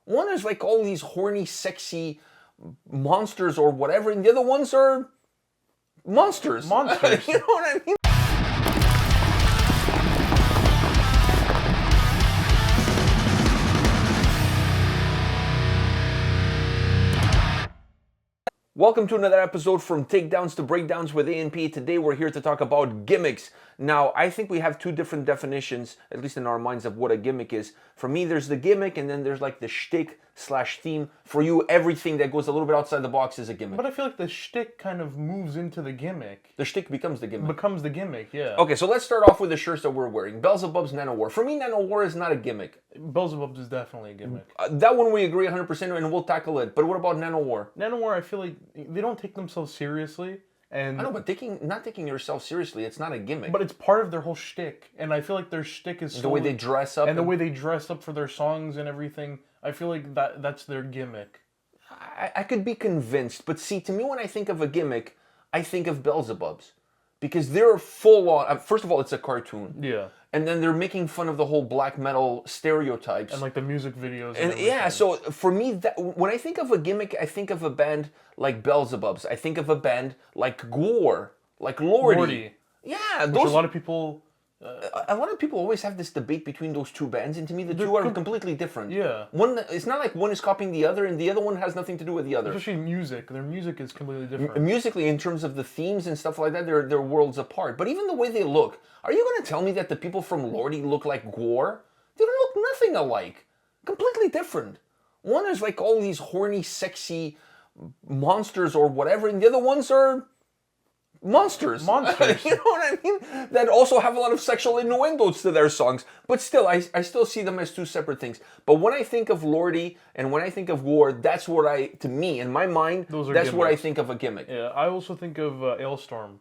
One is like all these horny, sexy monsters or whatever, and the other ones are monsters. Monsters. You know what I mean? Welcome to another episode from Takedowns to Breakdowns with A&P. Today we're here to talk about gimmicks. Now, I think we have two different definitions, at least in our minds, of what a gimmick is. For me, there's the gimmick, and then there's like the shtick/theme. For you, everything that goes a little bit outside the box is a gimmick. But I feel like the shtick kind of moves into the gimmick. The shtick becomes the gimmick. Becomes the gimmick, yeah. Okay, so let's start off with the shirts that we're wearing. 𝗙𝗥𝗢𝗠 Nanowar. For me, Nanowar is not a gimmick. 𝗙𝗥𝗢𝗢𝗧 is definitely a gimmick. That one we agree 100%, and we'll tackle it. But what about Nanowar? Nanowar, I feel like they don't take themselves seriously. And I know, but not taking yourself seriously, it's not a gimmick. But it's part of their whole shtick, and I feel like their shtick is the way they dress up and the way they dress up for their songs and everything. I feel like that's their gimmick. I could be convinced, but see, to me, when I think of a gimmick, I think of 𝗙𝗥𝗢𝗪s, because they're full on. First of all, it's a cartoon. Yeah. And then they're making fun of the whole black metal stereotypes. And like the music videos. And yeah, so for me, when I think of a gimmick, I think of a band like 𝗙𝗥𝗢𝗪s. I think of a band like 𝗙𝗥𝗢𝗧𝗢, like Lordi. Yeah, those. A lot of people. A lot of people always have this debate between those two bands, and to me, the two are completely different. Yeah. It's not like one is copying the other, and the other one has nothing to do with the other. Especially music. Their music is completely different. Musically, in terms of the themes and stuff like that, they're worlds apart. But even the way they look, are you going to tell me that the people from Lordi look like 𝗙𝗢𝗢𝗪? They don't look nothing alike. Completely different. One is like all these horny, sexy monsters or whatever, and the other ones are monsters. Monsters. You know what I mean? That also have a lot of sexual innuendos to their songs. But still, I still see them as two separate things. But when I think of Lordi and when I think of 𝗙𝗢𝗢𝗪, that's what to me, in my mind, that's what I think of a gimmick. Yeah, I also think of Alestorm.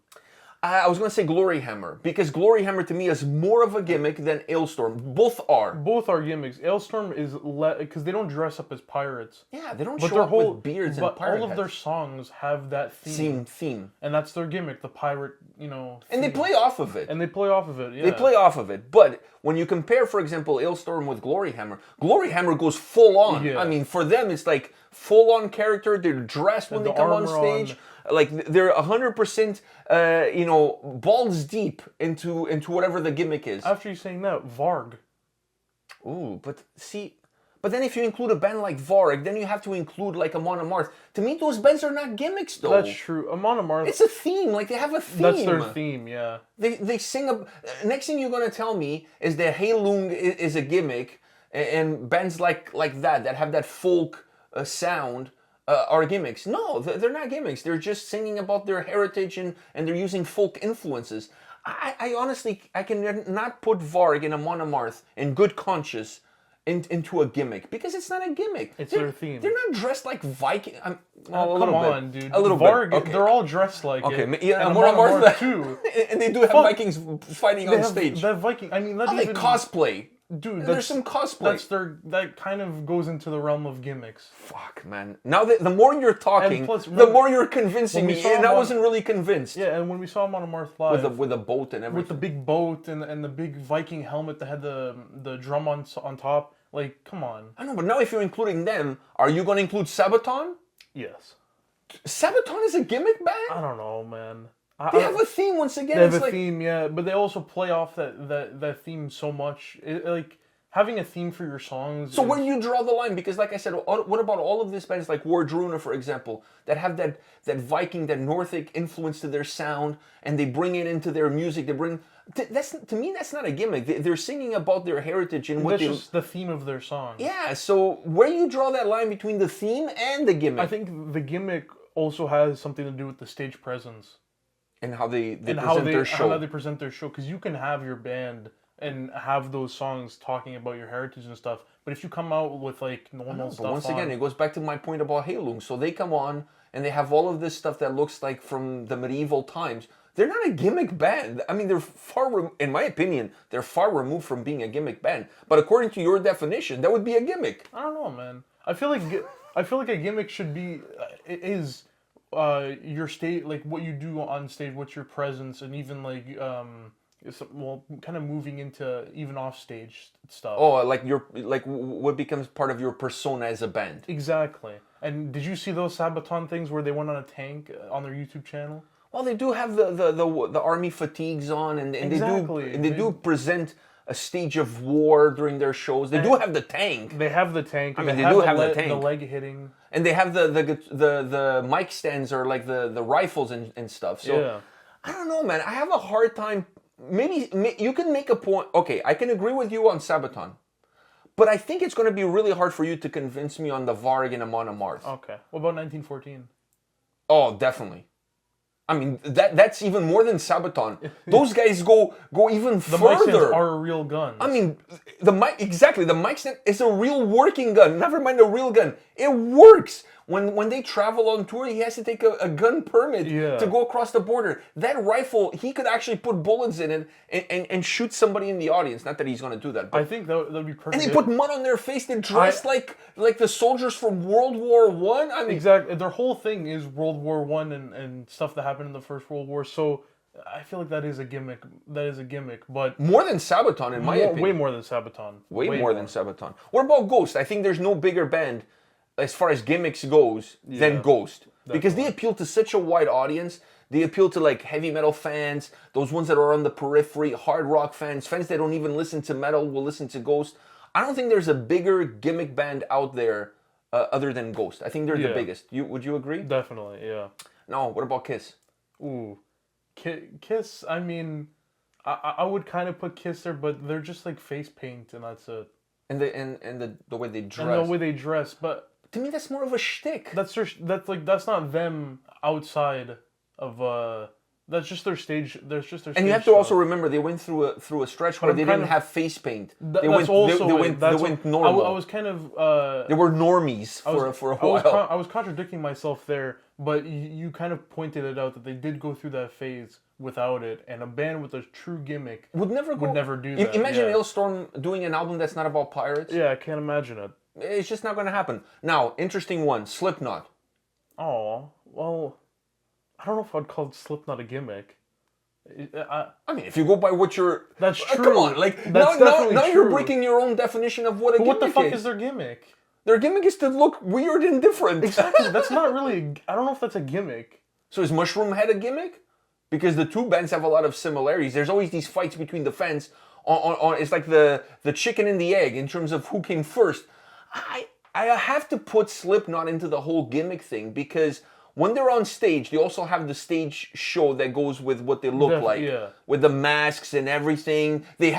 I was going to say Gloryhammer, because Gloryhammer to me is more of a gimmick than Alestorm. Both are. Both are gimmicks. Alestorm is because they don't dress up as pirates. Yeah, they don't show up with beards and pirate But all of hats. their songs have that theme. And that's their gimmick, the pirate, theme. And they play off of it. Yeah. They play off of it. But when you compare, for example, Alestorm with Gloryhammer, Gloryhammer goes full on. Yeah. I mean, for them, it's like full on character. They're dressed when they come on stage. Like they're 100%, balls deep into whatever the gimmick is. After you saying that, Varg. Ooh, but then if you include a band like Varg, then you have to include like Amon Amarth. To me, those bands are not gimmicks, though. That's true. Amon Amarth. It's a theme. Like they have a theme. That's their theme. Yeah. They sing. Next thing you're gonna tell me is that 𝗙𝗥𝗢𝗪𝗡 is a gimmick, and bands like that have that folk sound. Are gimmicks. No, they're not gimmicks. They're just singing about their heritage and they're using folk influences. I honestly, I can not put Varg and Amon Amarth in good conscience into a gimmick, because it's not a gimmick. It's their theme. They're not dressed like Viking. Come on, dude. A little Varg, bit. Okay. They're all dressed like okay. it. Yeah, and Amon Amarth too. And they do have Vikings fighting on stage. That Viking. I mean, not even cosplay. Dude, there's some cosplay. That kind of goes into the realm of gimmicks. Fuck, man. Now the more you're talking, plus, the more you're convincing me, and I wasn't really convinced. Yeah, and when we saw Amon Amarth live with a boat and everything, with the big boat and the big Viking helmet that had the drum on top, like, come on. I know, but now if you're including them, are you going to include Sabaton? Yes. Sabaton is a gimmick band? I don't know, man. They have a theme once again. They have a theme, yeah, but they also play off that theme so much. Like, having a theme for your songs. So where do you draw the line? Because like I said, what about all of these bands like Wardruna, for example, that have that Viking, that Nordic influence to their sound, and they bring it into their music. They bring to me that's not a gimmick. They're singing about their heritage and what that's just the theme of their song. Yeah. So where do you draw that line between the theme and the gimmick? I think the gimmick also has something to do with the stage presence. And how they present their show. How they present their show. Because you can have your band and have those songs talking about your heritage and stuff. But if you come out with like normal stuff, but once again, it goes back to my point about 𝗙𝗥𝗢𝗪𝗡𝗏. So they come on and they have all of this stuff that looks like from the medieval times. They're not a gimmick band. I mean, in my opinion, they're far removed from being a gimmick band. But according to your definition, that would be a gimmick. I don't know, man. I feel like a gimmick should be your state, like what you do on stage, what's your presence, and even like well, kind of moving into even off stage stuff. Oh, like what becomes part of your persona as a band. Exactly. And did you see those Sabaton things where they went on a tank on their YouTube channel? Well, they do have the army fatigues on, and Exactly. they do present a stage of war during their shows. They do have the tank. They have the tank. I mean, they do have the tank. The leg hitting. And they have the mic stands or like the rifles and stuff. So Yeah. I don't know, man. I have a hard time. Maybe you can make a point. Okay, I can agree with you on Sabaton, but I think it's going to be really hard for you to convince me on the Varg and Amon Amarth. Okay. What about 1914? Oh, definitely. I mean, that's even more than Sabaton. Those guys go even The mic stands further. are a real gun. I mean, the mic stand is a real working gun. Never mind a real gun. It works. When they travel on tour, he has to take a gun permit to go across the border. That rifle, he could actually put bullets in it and shoot somebody in the audience. Not that he's going to do that. But, I think that would be perfect. and they put mud on their face. They dressed like the soldiers from World War I. I mean, Exactly. Their whole thing is World War I and stuff that happened in the First World War. So I feel like that is a gimmick. But more than Sabaton, in my opinion. way more than Sabaton. Way more than Sabaton. What about Ghost? I think there's no bigger band as far as gimmicks goes than Ghost. Because they appeal to such a wide audience. They appeal to like heavy metal fans, those ones that are on the periphery, hard rock fans that don't even listen to metal will listen to Ghost. I don't think there's a bigger gimmick band out there other than Ghost. I think they're the biggest. Would you agree? Definitely, yeah. No, what about Kiss? Ooh. Kiss, I mean, I would kind of put Kiss there, but they're just like face paint and that's it. And the way they dress. And the way they dress, but to me that's more of a shtick. That's not them outside of that's just their stage. That's just their. And you have to also remember they went through a stretch where they didn't have face paint. They went normal. I was kind of. They were normies for a while. I was contradicting myself there, but you kind of pointed it out that they did go through that phase without it, and a band with a true gimmick would never do that. Imagine Alestorm doing an album that's not about pirates. Yeah, I can't imagine it. It's just not going to happen. Now, interesting one, Slipknot. Oh, well, I don't know if I'd call Slipknot a gimmick. I mean, if you go by what you're... That's true. Come on, like, now you're breaking your own definition of what a gimmick is. What the fuck is their gimmick? Their gimmick is to look weird and different. Exactly. That's not really... I don't know if that's a gimmick. So is Mushroom Head a gimmick? Because the two bands have a lot of similarities. There's always these fights between the fans. It's like the chicken and the egg in terms of who came first. I have to put Slipknot into the whole gimmick thing because when they're on stage, they also have the stage show that goes with what they look like. Yeah. With the masks and everything. They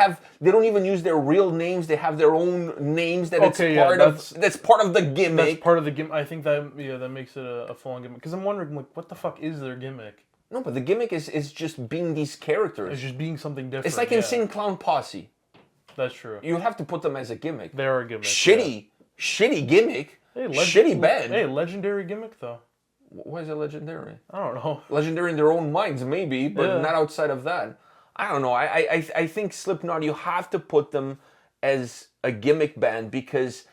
don't even use their real names. They have their own names that's part of the gimmick. That's part of the gimmick. I think that makes it a full-on gimmick. Because I'm wondering, like, what the fuck is their gimmick? No, but the gimmick is just being these characters. It's just being something different. It's like Insane Clown Posse. That's true. You have to put them as a gimmick. They are a gimmick. Shitty gimmick. Hey, shitty band. Hey, legendary gimmick though. Why is it legendary? I don't know. Legendary in their own minds, maybe, but not outside of that. I don't know. I think Slipknot, you have to put them as a gimmick band because,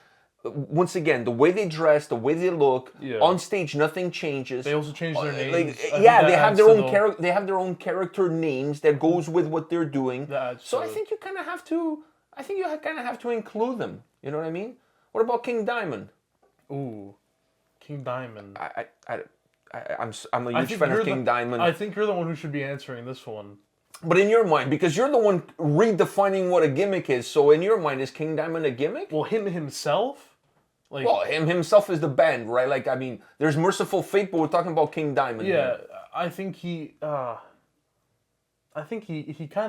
once again, the way they dress, the way they look, on stage, nothing changes. They also change their names. They have their own character. They have their own character names that goes with what they're doing. So I think you kind of have to. I think you kind of have to include them. You know what I mean? What about King Diamond? Ooh, King Diamond. I'm a huge fan of King Diamond. I think you're the one who should be answering this one. But in your mind, because you're the one redefining what a gimmick is, so in your mind, is King Diamond a gimmick? Well, him himself? Well, him himself is the band, right? Like, I mean, there's Merciful Fate, but we're talking about King Diamond. Yeah, here. I think he kind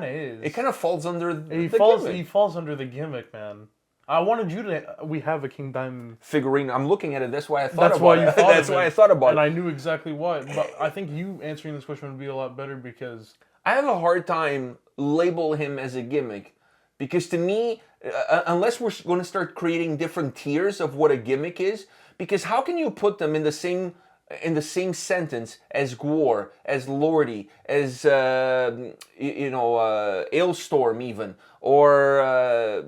of is. It kind of falls under the gimmick. He falls under the gimmick, man. I wanted you to... We have a King Diamond... figurine. I'm looking at it. That's why I thought about it. That's why I thought about it. And I knew exactly what. But I think you answering this question would be a lot better because... I have a hard time label him as a gimmick. Because to me, unless we're going to start creating different tiers of what a gimmick is, because how can you put them in the same sentence as Gwar, as Lordi, as Alestorm even, or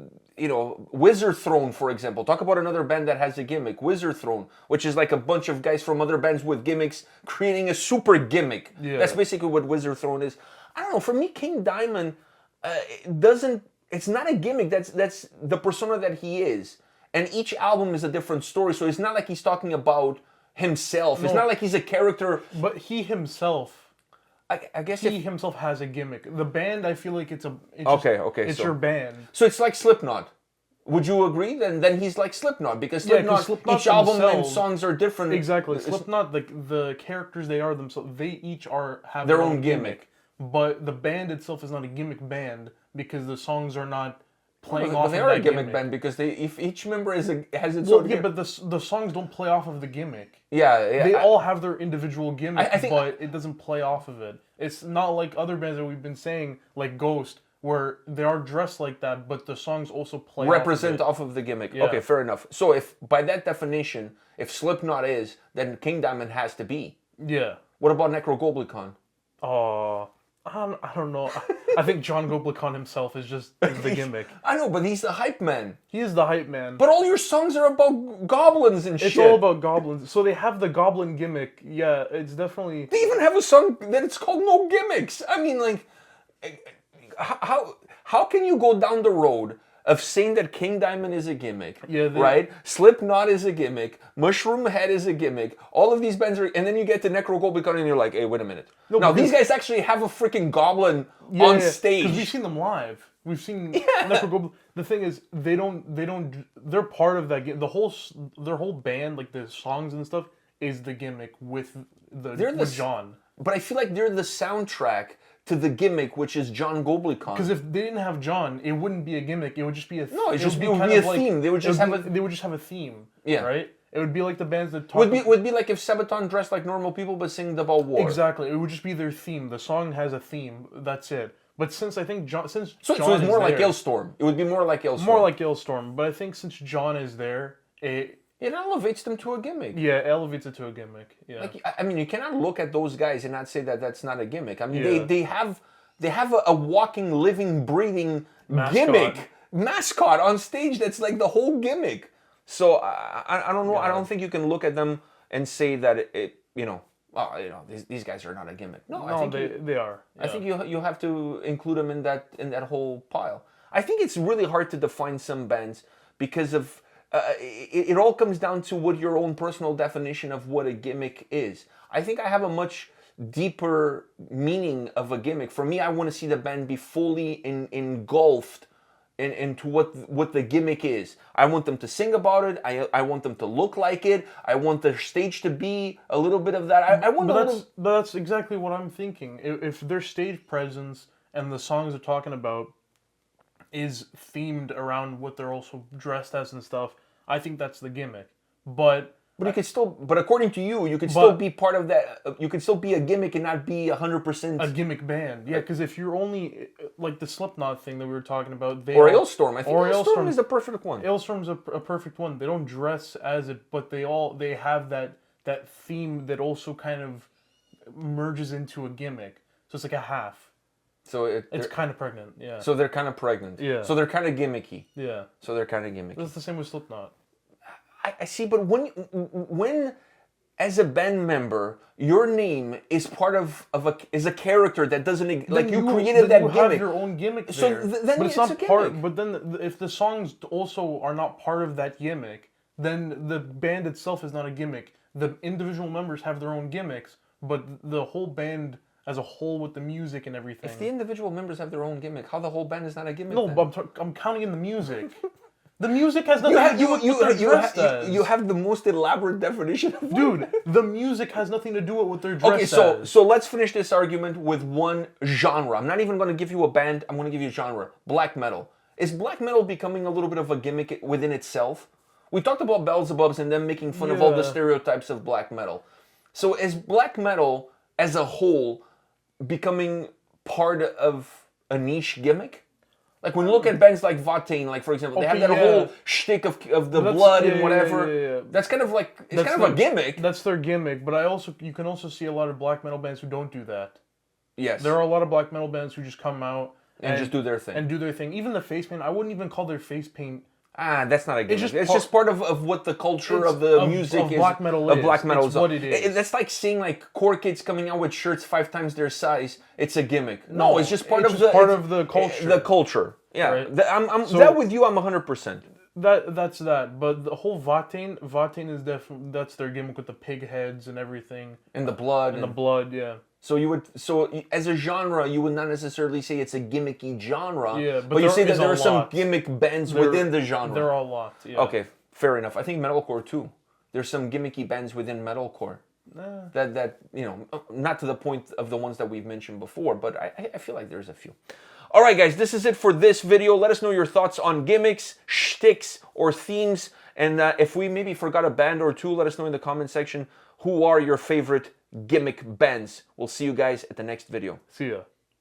Wizard Throne, for example. Talk about another band that has a gimmick, Wizard Throne, which is like a bunch of guys from other bands with gimmicks creating a super gimmick. Yeah. That's basically what Wizard Throne is. I don't know. For me, King Diamond, it doesn't. It's not a gimmick. That's the persona that he is, and each album is a different story. So it's not like he's talking about himself. No. It's not like he's a character. But he himself. I guess he himself has a gimmick. The band, I feel like it's it's your band. So it's like Slipknot. Would you agree? Then he's like Slipknot because Slipknot each album and songs are different. Exactly. Slipknot, like the characters they are themselves, they each have their own gimmick. But the band itself is not a gimmick band because the songs are not playing off of that gimmick. They are a gimmick band because if each member has its own gimmick. But the songs don't play off of the gimmick. Yeah. They all have their individual gimmick, but it doesn't play off of it. It's not like other bands that we've been saying, like Ghost, where they are dressed like that, but the songs also represent off of the gimmick. Yeah. Okay, fair enough. So if by that definition, if Slipknot is, then King Diamond has to be. Yeah. What about 𝗙𝗥𝗢𝗪𝗡𝗏? I don't know. I think John 𝗙𝗥𝗢𝗠 himself is just the gimmick. I know, but he's the hype man. He is the hype man. But all your songs are about goblins and shit. It's all about goblins. So they have the goblin gimmick. Yeah, it's definitely... They even have a song that it's called No Gimmicks. I mean, like, how can you go down the road of saying that King Diamond is a gimmick, right? Slipknot is a gimmick, Mushroom Head is a gimmick, all of these bands are, and then you get to 𝗙𝗥𝗢𝗪𝗡𝗏 and you're like, hey, wait a minute. No, now, these guys actually have a freaking goblin on stage. Because we've seen them live. We've seen 𝗙𝗥𝗢𝗪𝗡𝗏. The thing is, they're part of that, their whole band, like the songs and stuff, is the gimmick with John. But I feel like they're the soundtrack to the gimmick, which is John 𝗙𝗥𝗢𝗪𝗡𝗏. Because if they didn't have John, it wouldn't be a gimmick. It would just be a... No, it would be a theme. They would just have a theme. Yeah. Right? It would be like the bands that talk... Would be like if Sabaton dressed like normal people but singed about war. Exactly. It would just be their theme. The song has a theme. That's it. But since I think John... So it's more like 𝗙𝗏𝗡𝗏. It would be more like 𝗙𝗏𝗏. More like 𝗙𝗏𝗏. But I think since John is there, it elevates them to a gimmick. Yeah, it elevates it to a gimmick. Yeah. Like, I mean, you cannot look at those guys and not say that that's not a gimmick. I mean, they have a walking, living, breathing mascot on stage that's like the whole gimmick. So I don't know. I don't think you can look at them and say that these guys are not a gimmick. No, I think they are. Yeah. I think you have to include them in that whole pile. I think it's really hard to define some bands because of it all comes down to what your own personal definition of what a gimmick is. I think I have a much deeper meaning of a gimmick. For me, I want to see the band be fully engulfed into what the gimmick is. I want them to sing about it. I want them to look like it. I want their stage to be a little bit of that. But that's exactly what I'm thinking. If their stage presence and the songs they're talking about is themed around what they're also dressed as and stuff, I think that's the gimmick. But you could still, but according to you, you could still be part of that. You could still be a gimmick and not be 100% a gimmick band. Yeah, because if you're only like the Slipknot thing that we were talking about, or 𝗙𝗏𝗏𝗏. I think 𝗙𝗏𝗏𝗏 is the perfect one. 𝗙𝗏𝗏𝗏's a perfect one. They don't dress as it, but they have that theme that also kind of merges into a gimmick. So it's like a half. So it's kind of pregnant. Yeah. So they're kind of pregnant. Yeah. So they're kind of gimmicky. Yeah. So they're kind of gimmicky. That's the same with Slipknot. I see, but when as a band member, your name is part of a character that doesn't like you created that gimmick. You have your own gimmick there. So then but it's not part. But then if the songs also are not part of that gimmick, then the band itself is not a gimmick. The individual members have their own gimmicks, but the whole band as a whole with the music and everything. If the individual members have their own gimmick, how the whole band is not a gimmick? No, but I'm counting in the music. The music has nothing to do with what they're dressed as. You have the most elaborate definition of Dude, the music has nothing to do with what they're dressed as. So let's finish this argument with one genre. I'm not even going to give you a band. I'm going to give you a genre. Black metal. Is black metal becoming a little bit of a gimmick within itself? We talked about 𝗙𝗏𝗏𝗏s and them making fun of all the stereotypes of black metal. So is black metal as a whole becoming part of a niche gimmick? Like when you look at bands like Sabaton, like for example, they have that whole shtick of the blood and whatever. Yeah. That's kind of like it's kind of a gimmick. That's their gimmick, but you can also see a lot of black metal bands who don't do that. Yes. There are a lot of black metal bands who just come out and just do their thing. And do their thing. Even the face paint, I wouldn't even call their face paint That's not a gimmick. It's just just part of what the culture of the music of is. black metal of is. black metal It's what it is. That's like seeing like core kids coming out with shirts 5 times their size. It's a gimmick. No, it's just part of the culture. The culture. Yeah, Right? That with you, I'm 100%. That's that. But the whole 𝗙𝗙𝗢 is definitely that's their gimmick with the pig heads and everything. And the blood. And the blood, yeah. So as a genre, you would not necessarily say it's a gimmicky genre. Yeah, but you say that there are some lot. gimmick bands within the genre. There are a lot. Yeah. Okay, fair enough. I think metalcore too. There's some gimmicky bands within metalcore. That not to the point of the ones that we've mentioned before, but I feel like there's a few. All right, guys, this is it for this video. Let us know your thoughts on gimmicks, shticks, or themes. And if we maybe forgot a band or two, let us know in the comment section who are your favorite gimmick bands. We'll see you guys at the next video. See ya.